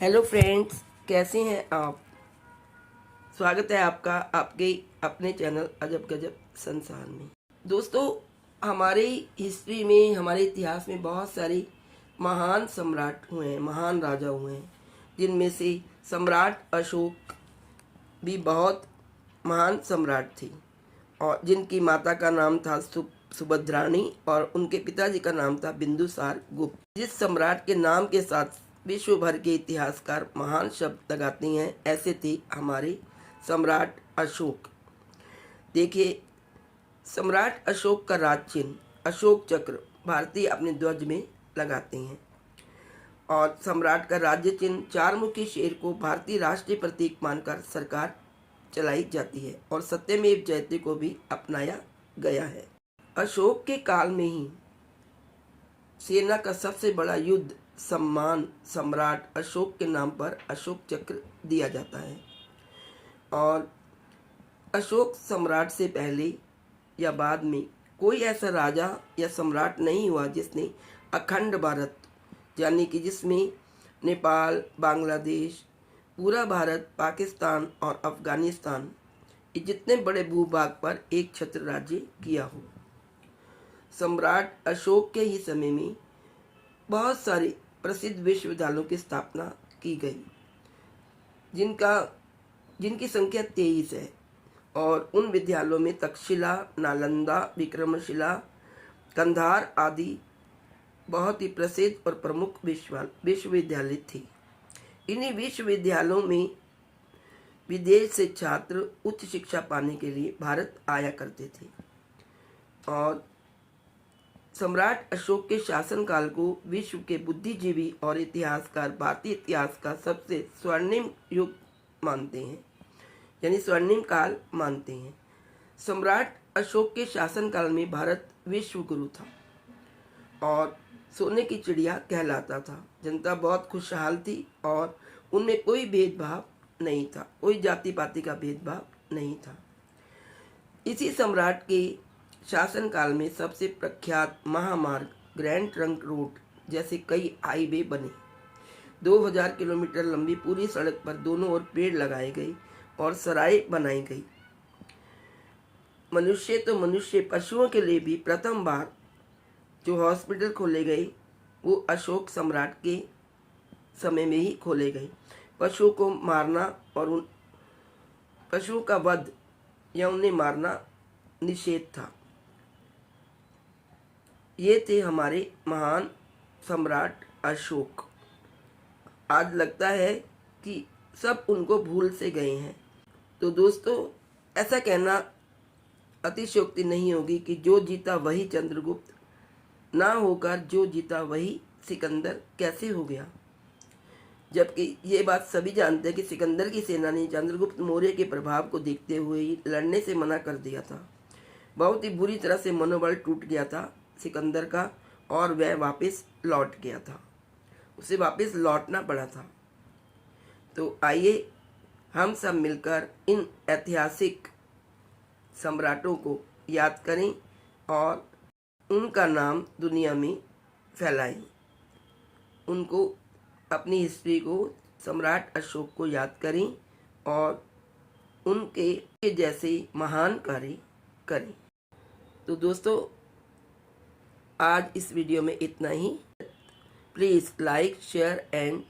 Hello friends, कैसे हैं आप। स्वागत है आपका आपके अपने चैनल अजब गजब संसार में। दोस्तों, हमारी हिस्ट्री में, हमारे इतिहास में बहुत सारे महान सम्राट हुए हैं, महान राजा हुए हैं, जिनमें से सम्राट अशोक भी बहुत महान सम्राट थे और जिनकी माता का नाम था सुभद्राणी और उनके पिताजी का नाम था बिंदुसार गुप्त। जिस सम्राट के नाम के साथ विश्व भर के इतिहासकार महान शब्द लगाते हैं, ऐसे थे हमारे सम्राट अशोक। देखिए, सम्राट अशोक का राज चिन्ह अशोक चक्र भारतीय अपने ध्वज में लगाते हैं और सम्राट का राज्य चिन्ह 4 मुखी शेर को भारतीय राष्ट्रीय प्रतीक मानकर सरकार चलाई जाती है और सत्यमेव जयते को भी अपनाया गया है। अशोक के काल में ही सेना का सबसे बड़ा युद्ध सम्मान सम्राट अशोक के नाम पर अशोक चक्र दिया जाता है। और अशोक सम्राट से पहले या बाद में कोई ऐसा राजा या सम्राट नहीं हुआ जिसने अखंड भारत, यानी कि जिसमें नेपाल, बांग्लादेश, पूरा भारत, पाकिस्तान और अफगानिस्तान, ये जितने बड़े भूभाग पर एक छत्र राज्य किया हो। सम्राट अशोक के ही समय में बहुत सारे प्रसिद्ध विश्वविद्यालयों की स्थापना की गई, जिनकी संख्या 23 है और उन विद्यालयों में तक्षशिला, नालंदा, विक्रमशिला, कंधार आदि बहुत ही प्रसिद्ध और प्रमुख विश्वविद्यालय थे। इन्हीं विश्वविद्यालयों में विदेश से छात्र उच्च शिक्षा पाने के लिए भारत आया करते थे और सम्राट अशोक के शासनकाल को विश्व के बुद्धिजीवी और इतिहासकार भारतीय इतिहास का सबसे स्वर्णिम युग मानते हैं, यानी स्वर्णिम काल मानते हैं। सम्राट अशोक के शासनकाल में भारत विश्व गुरु था और सोने की चिड़िया कहलाता था। जनता बहुत खुशहाल थी और उनमें कोई भेदभाव नहीं था, कोई जाति पाति का भेदभाव नहीं था। इसी सम्राट के शासनकाल में सबसे प्रख्यात महामार्ग ग्रैंड ट्रंक रोड जैसे कई हाईवे बने। 2000 किलोमीटर लंबी पूरी सड़क पर दोनों ओर पेड़ लगाए गए और सराय बनाई गई। मनुष्य तो मनुष्य, पशुओं के लिए भी प्रथम बार जो हॉस्पिटल खोले गए वो अशोक सम्राट के समय में ही खोले गए। पशुओं को मारना और उन पशुओं का वध या उन्हें मारना निषेध था। ये थे हमारे महान सम्राट अशोक। आज लगता है कि सब उनको भूल से गए हैं। तो दोस्तों, ऐसा कहना अतिशयोक्ति नहीं होगी कि जो जीता वही चंद्रगुप्त, ना होकर जो जीता वही सिकंदर कैसे हो गया। जबकि ये बात सभी जानते हैं कि सिकंदर की सेना ने चंद्रगुप्त मौर्य के प्रभाव को देखते हुए ही लड़ने से मना कर दिया था। बहुत ही बुरी तरह से मनोबल टूट गया था सिकंदर का और वह वापस लौट गया था, उसे वापस लौटना पड़ा था। तो आइए हम सब मिलकर इन ऐतिहासिक सम्राटों को याद करें और उनका नाम दुनिया में फैलाएं। उनको, अपनी हिस्ट्री को, सम्राट अशोक को याद करें और उनके जैसे महान कार्य करें। तो दोस्तों, आज इस वीडियो में इतना ही। Please like, share and